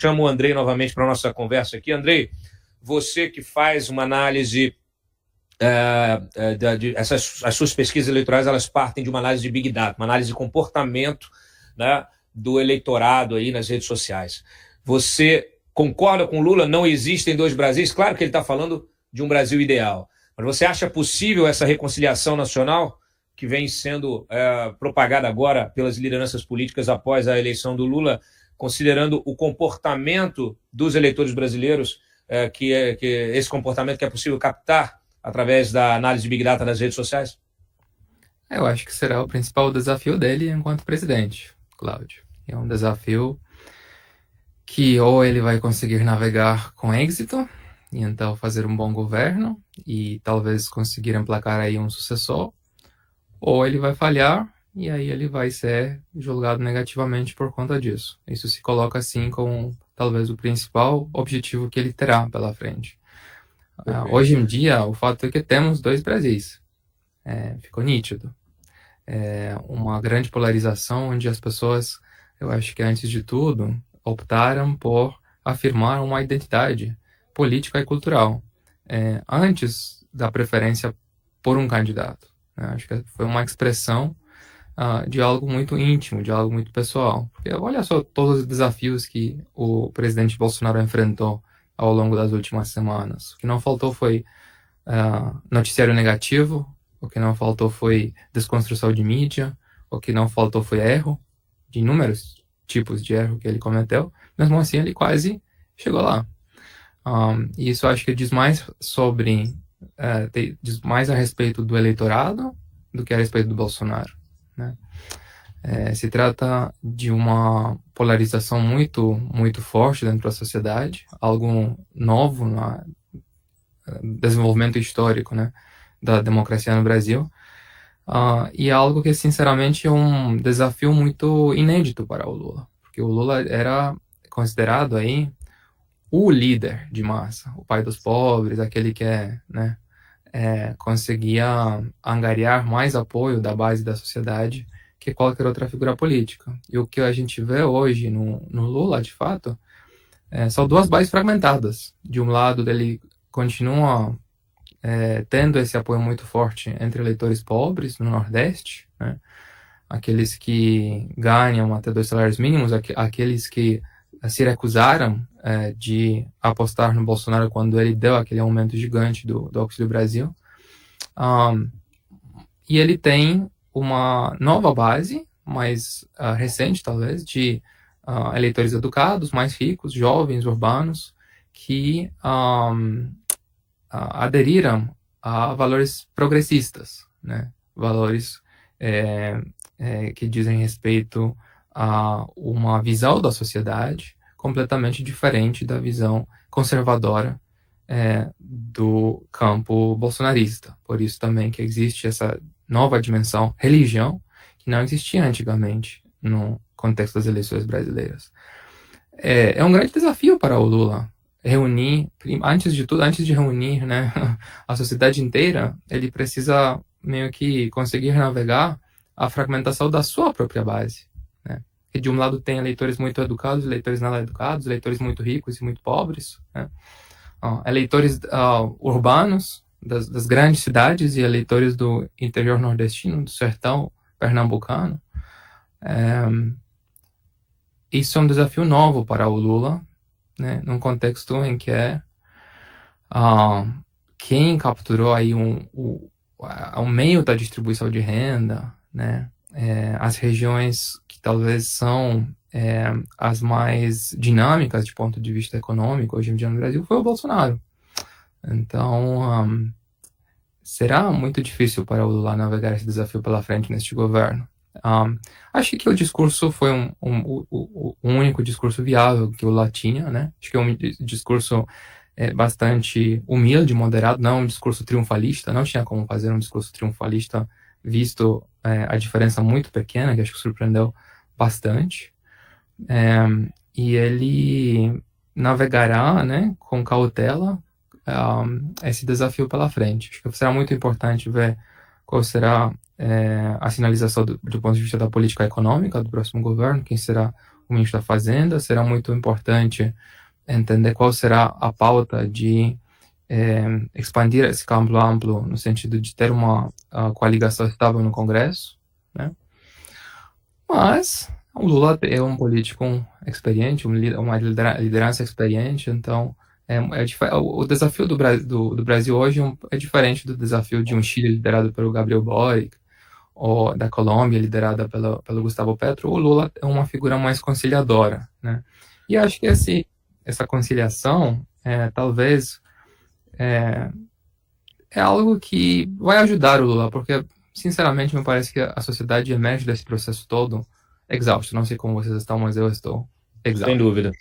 Chamo o Andrei novamente para a nossa conversa aqui. Andrei, você que faz uma análise, as suas pesquisas eleitorais, elas partem de uma análise de Big Data, uma análise de comportamento, né, do eleitorado aí nas redes sociais. Você concorda com Lula? Não existem dois Brasis? Claro que ele está falando de um Brasil ideal. Mas você acha possível essa reconciliação nacional que vem sendo propagada agora pelas lideranças políticas após a eleição do Lula, considerando o comportamento dos eleitores brasileiros, que esse comportamento que é possível captar através da análise de Big Data nas redes sociais? Eu acho que será o principal desafio dele enquanto presidente, Cláudio. É um desafio que ou ele vai conseguir navegar com êxito, e então fazer um bom governo, e talvez conseguir emplacar aí um sucessor, ou ele vai falhar, e aí ele vai ser julgado negativamente por conta disso. Isso se coloca assim como talvez o principal objetivo que ele terá pela frente. Hoje em dia, o fato é que temos dois Brasis. Ficou nítido. Uma grande polarização onde as pessoas, eu acho que antes de tudo, optaram por afirmar uma identidade política e cultural, antes da preferência por um candidato. Acho que foi uma expressão de algo muito íntimo, de algo muito pessoal. Porque olha só todos os desafios que o presidente Bolsonaro enfrentou ao longo das últimas semanas. O que não faltou foi noticiário negativo, o que não faltou foi desconstrução de mídia, o que não faltou foi erro, de inúmeros tipos de erro que ele cometeu. Mesmo assim, ele quase chegou lá. E isso acho que diz mais diz mais a respeito do eleitorado do que a respeito do Bolsonaro, né? Se trata de uma polarização muito, muito forte dentro da sociedade, algo novo no desenvolvimento histórico, né, da democracia no Brasil, e algo que, sinceramente, é um desafio muito inédito para o Lula, porque o Lula era considerado aí o líder de massa, o pai dos pobres, aquele que conseguia angariar mais apoio da base da sociedade que qualquer outra figura política. E o que a gente vê hoje no Lula, de fato, são duas bases fragmentadas. De um lado, ele continua tendo esse apoio muito forte entre eleitores pobres no Nordeste, né? Aqueles que ganham até 2 salários mínimos, aqueles que se recusaram de apostar no Bolsonaro quando ele deu aquele aumento gigante do Auxílio Brasil. E ele tem uma nova base, mais recente talvez, de eleitores educados, mais ricos, jovens, urbanos, que aderiram a valores progressistas, né? Valores que dizem respeito a uma visão da sociedade completamente diferente da visão conservadora do campo bolsonarista. Por isso também que existe essa nova dimensão religião que não existia antigamente no contexto das eleições brasileiras. É um grande desafio para o Lula reunir, antes de tudo, antes de reunir, né, a sociedade inteira, ele precisa meio que conseguir navegar a fragmentação da sua própria base, né? Que de um lado tem eleitores muito educados, eleitores não educados, eleitores muito ricos e muito pobres, né? Eleitores urbanos das grandes cidades e eleitores do interior nordestino, do sertão pernambucano. Isso é um desafio novo para o Lula, né, num contexto em que quem capturou aí o meio da distribuição de renda, né, as regiões que talvez são as mais dinâmicas de ponto de vista econômico hoje em dia no Brasil foi o Bolsonaro. Então, será muito difícil para o Lula navegar esse desafio pela frente neste governo. Acho que o discurso foi o único discurso viável que o Lula tinha, né? Acho que é um discurso bastante humilde, moderado, não um discurso triunfalista. Não tinha como fazer um discurso triunfalista visto a diferença muito pequena, que acho que surpreendeu bastante. E ele navegará, né, com cautela esse desafio pela frente. Acho que será muito importante ver qual será a sinalização do ponto de vista da política econômica do próximo governo, quem será o ministro da Fazenda. Será muito importante entender qual será a pauta de expandir esse campo amplo no sentido de ter uma coligação estável no Congresso, né? Mas o Lula é um político experiente, uma liderança experiente, então o desafio do Brasil hoje é diferente do desafio de um Chile liderado pelo Gabriel Boric, ou da Colômbia liderada pelo Gustavo Petro. O Lula é uma figura mais conciliadora, né? E acho que essa conciliação talvez é algo que vai ajudar o Lula, porque sinceramente me parece que a sociedade emerge desse processo todo exausto. Não sei como vocês estão, mas eu estou exausto. Sem dúvida.